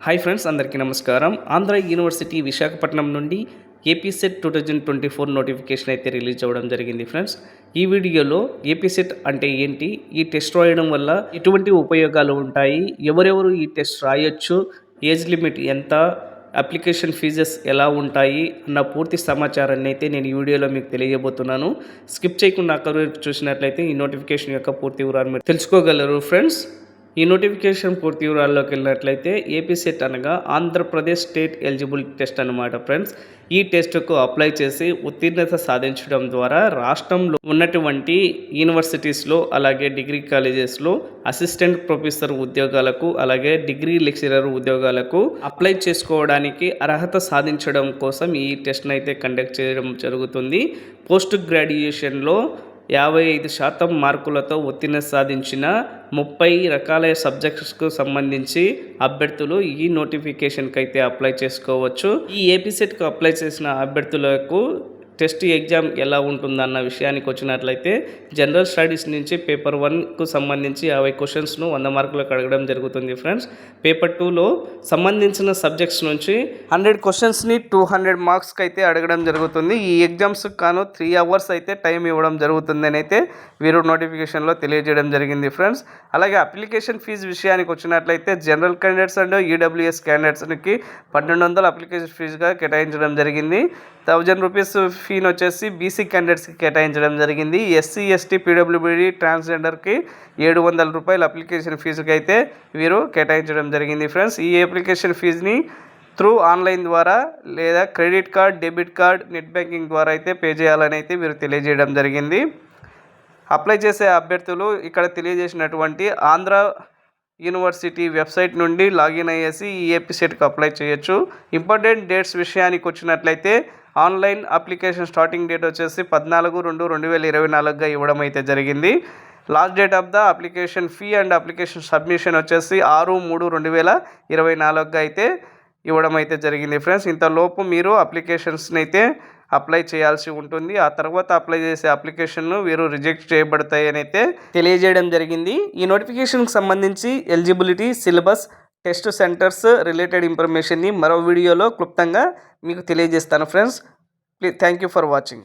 Hi friends, అందరికీ నమస్కారం. Andhra university Visakhapatnam నుండి ఏపీ సెట్ 2024 నోటిఫికేషన్ అయితే రిలీజ్ అవ్వడం జరిగింది ఫ్రెండ్స్. ఈ వీడియోలో ఏపీ సెట్ అంటే ఏంటి, ఈ టెస్ట్ రాయడం వల్ల ఎటువంటి ఉపయోగాలు ఉంటాయి, ఎవరెవరు ఈ టెస్ట్ రాయొచ్చు, ఏజ్ లిమిట్ ఎంత, అప్లికేషన్ ఫీజెస్ ఎలా ఉంటాయి అన్న పూర్తి సమాచారాన్ని అయితే నేను ఈ వీడియోలో మీకు తెలియజేయబోతున్నాను. స్కిప్ చేయకుండా అక్కడ చూసినట్లయితే ఈ నోటిఫికేషన్ యొక్క పూర్తి వివరాలు మీరు తెలుసుకోగలరు ఫ్రెండ్స్. ఈ నోటిఫికేషన్ పూర్తి వివరాల్లోకి వెళ్ళినట్లయితే ఏపీ సెట్ అనగా ఆంధ్రప్రదేశ్ స్టేట్ ఎలిజిబిలిటీ టెస్ట్ అనమాట ఫ్రెండ్స్. ఈ టెస్ట్కు అప్లై చేసి ఉత్తీర్ణత సాధించడం ద్వారా రాష్ట్రంలో ఉన్నటువంటి యూనివర్సిటీస్లో అలాగే డిగ్రీ కాలేజెస్లో అసిస్టెంట్ ప్రొఫెసర్ ఉద్యోగాలకు అలాగే డిగ్రీ లెక్చరర్ ఉద్యోగాలకు అప్లై చేసుకోవడానికి అర్హత సాధించడం కోసం ఈ టెస్ట్ని అయితే కండక్ట్ చేయడం జరుగుతుంది. పోస్ట్ గ్రాడ్యుయేషన్లో 55% మార్కులతో ఉత్తీర్ణత సాధించిన 30 రకాల సబ్జెక్ట్స్కు సంబంధించి అభ్యర్థులు ఈ నోటిఫికేషన్కి అయితే అప్లై చేసుకోవచ్చు. ఈ ఏపీ సెట్కు అప్లై చేసిన అభ్యర్థులకు టెస్ట్ ఎగ్జామ్ ఎలా ఉంటుందన్న విషయానికి వచ్చినట్లయితే జనరల్ స్టడీస్ నుంచి పేపర్ 1కు సంబంధించి 50 క్వశ్చన్స్ను 100 మార్కులకు అడగడం జరుగుతుంది ఫ్రెండ్స్. పేపర్ 2లో సంబంధించిన సబ్జెక్ట్స్ నుంచి 100 క్వశ్చన్స్ని 200 మార్క్స్కి అయితే అడగడం జరుగుతుంది. ఈ ఎగ్జామ్స్కి కాను 3 అవర్స్ అయితే టైం ఇవ్వడం జరుగుతుందని అయితే వీరు నోటిఫికేషన్లో తెలియజేయడం జరిగింది ఫ్రెండ్స్. అలాగే అప్లికేషన్ ఫీజు విషయానికి వచ్చినట్లయితే జనరల్ క్యాండిడేట్స్ అండ్ ఈడబ్ల్యూఎస్ క్యాండిడేట్స్కి 1200 అప్లికేషన్ ఫీజుగా కేటాయించడం జరిగింది. 1000 రూపీస్ ఫీని వచ్చేసి బీసీ క్యాండిడేట్స్కి కేటాయించడం జరిగింది. ఎస్సీ ఎస్టీ పీడబ్ల్యూబీడీ ట్రాన్స్జెండర్కి 700 రూపాయల అప్లికేషన్ ఫీజుకి అయితే వీరు కేటాయించడం జరిగింది ఫ్రెండ్స్. ఈ అప్లికేషన్ ఫీజుని త్రూ ఆన్లైన్ ద్వారా లేదా credit card, debit card, net banking ద్వారా అయితే పే చేయాలని అయితే వీరు తెలియజేయడం జరిగింది. అప్లై చేసే అభ్యర్థులు ఇక్కడ తెలియజేసినటువంటి ఆంధ్ర యూనివర్సిటీ వెబ్సైట్ నుండి లాగిన్ అయ్యేసి ఈ ఏపీ సెట్కి అప్లై చేయొచ్చు. ఇంపార్టెంట్ డేట్స్ విషయానికి వచ్చినట్లయితే ఆన్లైన్ అప్లికేషన్ స్టార్టింగ్ డేట్ వచ్చేసి 14/2/2024గా ఇవ్వడం అయితే జరిగింది. Last date of the application fee and application submission వచ్చేసి 6/3/2024గా అయితే ఇవ్వడం అయితే జరిగింది ఫ్రెండ్స్. ఇంతలోపు మీరు అప్లికేషన్స్ని అయితే అప్లై చేయాల్సి ఉంటుంది. ఆ తర్వాత అప్లై చేసే అప్లికేషన్ను వీరు రిజెక్ట్ చేయబడతాయి అని అయితే తెలియజేయడం జరిగింది. ఈ నోటిఫికేషన్కి సంబంధించి eligibility, syllabus, test centres related ఇన్ఫర్మేషన్ని మరో వీడియోలో క్లుప్తంగా మీకు తెలియజేస్తాను friends. Thank you for watching.